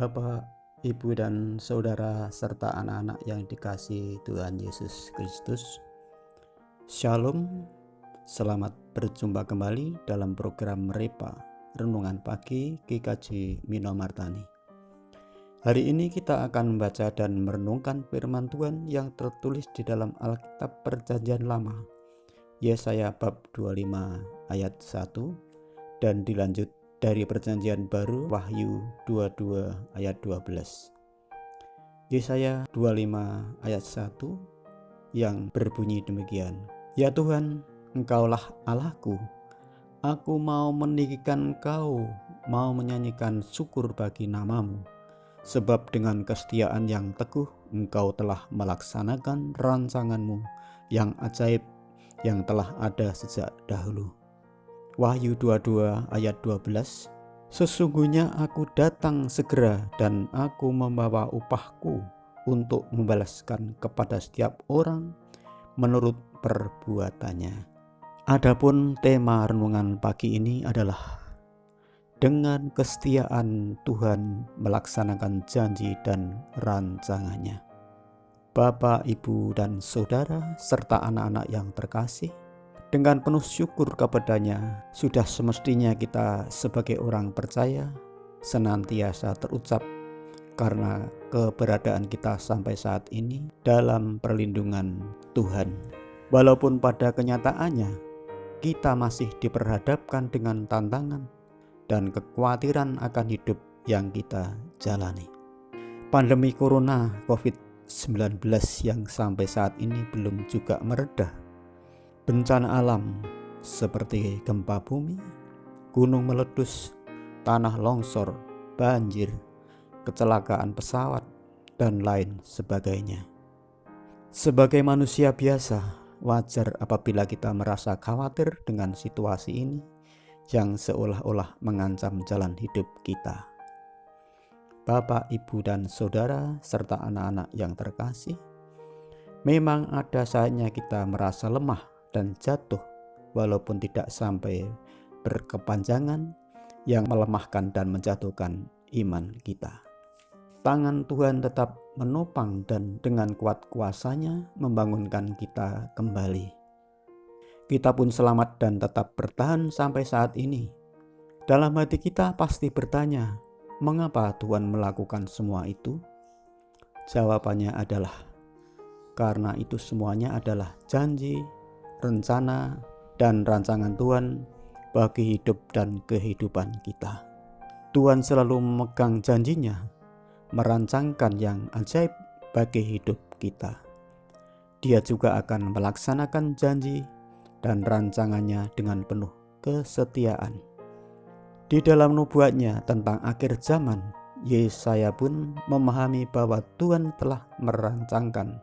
Bapak, Ibu, dan Saudara, serta anak-anak yang dikasihi Tuhan Yesus Kristus. Shalom, selamat berjumpa kembali dalam program Repa, Renungan Pagi GKJ Minomartani. Hari ini kita akan membaca dan merenungkan firman Tuhan yang tertulis di dalam Alkitab Perjanjian Lama, Yesaya bab 25 ayat 1, dan dilanjut dari Perjanjian Baru, Wahyu 22 ayat 12. Yesaya 25 ayat 1 yang berbunyi demikian. Ya Tuhan, Engkaulah Allahku, aku mau meninggikan Engkau, mau menyanyikan syukur bagi namamu. Sebab dengan kesetiaan yang teguh Engkau telah melaksanakan rancanganmu yang ajaib yang telah ada sejak dahulu. Wahyu 22 ayat 12. Sesungguhnya aku datang segera dan aku membawa upahku untuk membalaskan kepada setiap orang menurut perbuatannya. Adapun tema renungan pagi ini adalah dengan kesetiaan Tuhan melaksanakan janji dan rancangannya. Bapak, Ibu, dan Saudara, serta anak-anak yang terkasih, dengan penuh syukur kepadanya, sudah semestinya kita sebagai orang percaya senantiasa terucap karena keberadaan kita sampai saat ini dalam perlindungan Tuhan. Walaupun pada kenyataannya kita masih diperhadapkan dengan tantangan dan kekhawatiran akan hidup yang kita jalani. Pandemi Corona COVID-19 yang sampai saat ini belum juga meredah. Bencana alam seperti gempa bumi, gunung meletus, tanah longsor, banjir, kecelakaan pesawat, dan lain sebagainya. Sebagai manusia biasa, wajar apabila kita merasa khawatir dengan situasi ini yang seolah-olah mengancam jalan hidup kita. Bapak, Ibu, dan Saudara, serta anak-anak yang terkasih, memang ada saatnya kita merasa lemah dan jatuh, walaupun tidak sampai berkepanjangan yang melemahkan dan menjatuhkan iman kita. Tangan Tuhan tetap menopang dan dengan kuat kuasanya membangunkan kita kembali. Kita pun selamat dan tetap bertahan sampai saat ini. Dalam hati kita pasti bertanya, mengapa Tuhan melakukan semua itu? Jawabannya adalah karena itu semuanya adalah janji, rencana, dan rancangan Tuhan bagi hidup dan kehidupan kita. Tuhan selalu memegang janjinya, merancangkan yang ajaib bagi hidup kita. Dia juga akan melaksanakan janji dan rancangannya dengan penuh kesetiaan. Di dalam nubuatnya tentang akhir zaman, Yesaya pun memahami bahwa Tuhan telah merancangkan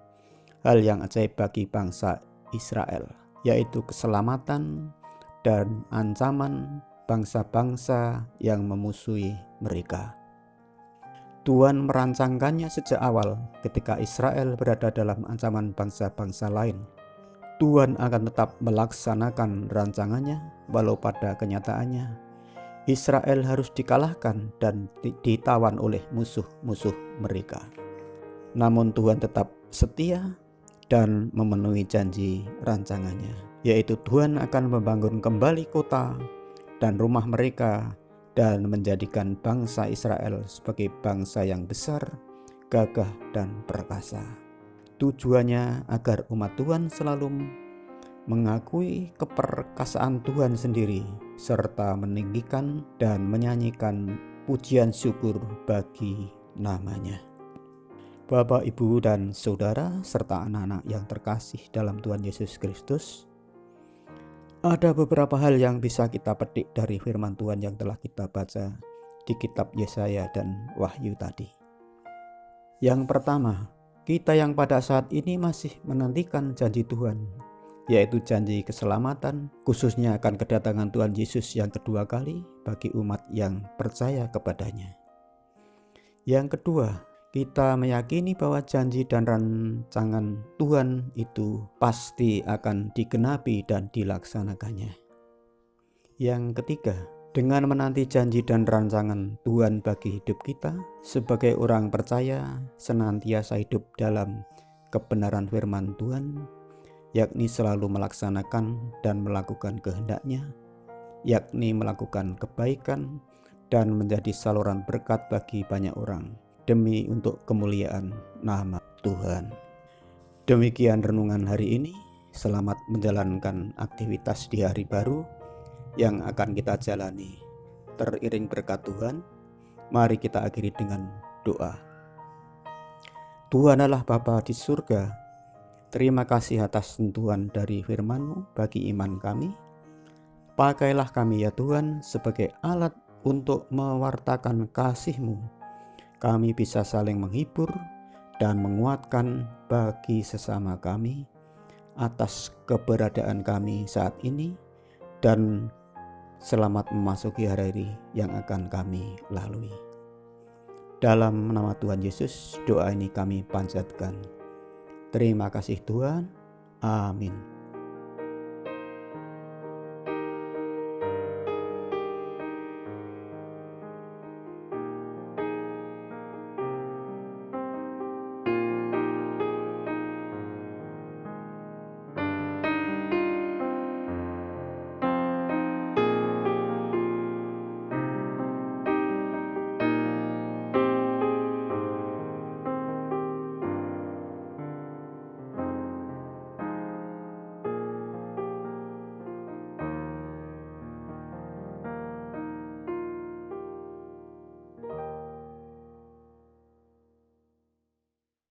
hal yang ajaib bagi bangsa Israel, yaitu keselamatan dan ancaman bangsa-bangsa yang memusuhi mereka. Tuhan merancangkannya sejak awal ketika Israel berada dalam ancaman bangsa-bangsa lain. Tuhan akan tetap melaksanakan rancangannya walau pada kenyataannya Israel harus dikalahkan dan ditawan oleh musuh-musuh mereka. Namun Tuhan tetap setia dan memenuhi janji rancangannya, yaitu Tuhan akan membangun kembali kota dan rumah mereka dan menjadikan bangsa Israel sebagai bangsa yang besar, gagah, dan perkasa. Tujuannya agar umat Tuhan selalu mengakui keperkasaan Tuhan sendiri serta meninggikan dan menyanyikan pujian syukur bagi namanya. Bapak, Ibu, dan Saudara, serta anak-anak yang terkasih dalam Tuhan Yesus Kristus, ada beberapa hal yang bisa kita petik dari firman Tuhan yang telah kita baca di kitab Yesaya dan Wahyu tadi. Yang pertama, kita yang pada saat ini masih menantikan janji Tuhan, yaitu janji keselamatan, khususnya akan kedatangan Tuhan Yesus yang kedua kali bagi umat yang percaya kepadanya. Yang kedua, kita meyakini bahwa janji dan rancangan Tuhan itu pasti akan digenapi dan dilaksanakannya. Yang ketiga, Dengan menanti janji dan rancangan Tuhan bagi hidup kita, sebagai orang percaya senantiasa hidup dalam kebenaran firman Tuhan, yakni selalu melaksanakan dan melakukan kehendak-Nya, yakni melakukan kebaikan dan menjadi saluran berkat bagi banyak orang, demi untuk kemuliaan nama Tuhan. Demikian renungan hari ini. Selamat menjalankan aktivitas di hari baru yang akan kita jalani. Teriring berkat Tuhan, mari kita akhiri dengan doa. Tuhan Allah Bapa di surga, terima kasih atas sentuhan dari firman-Mu bagi iman kami. Pakailah kami ya Tuhan sebagai alat untuk mewartakan kasih-Mu. Kami bisa saling menghibur dan menguatkan bagi sesama kami atas keberadaan kami saat ini, dan selamat memasuki hari-hari yang akan kami lalui. Dalam nama Tuhan Yesus, doa ini kami panjatkan. Terima kasih Tuhan. Amin.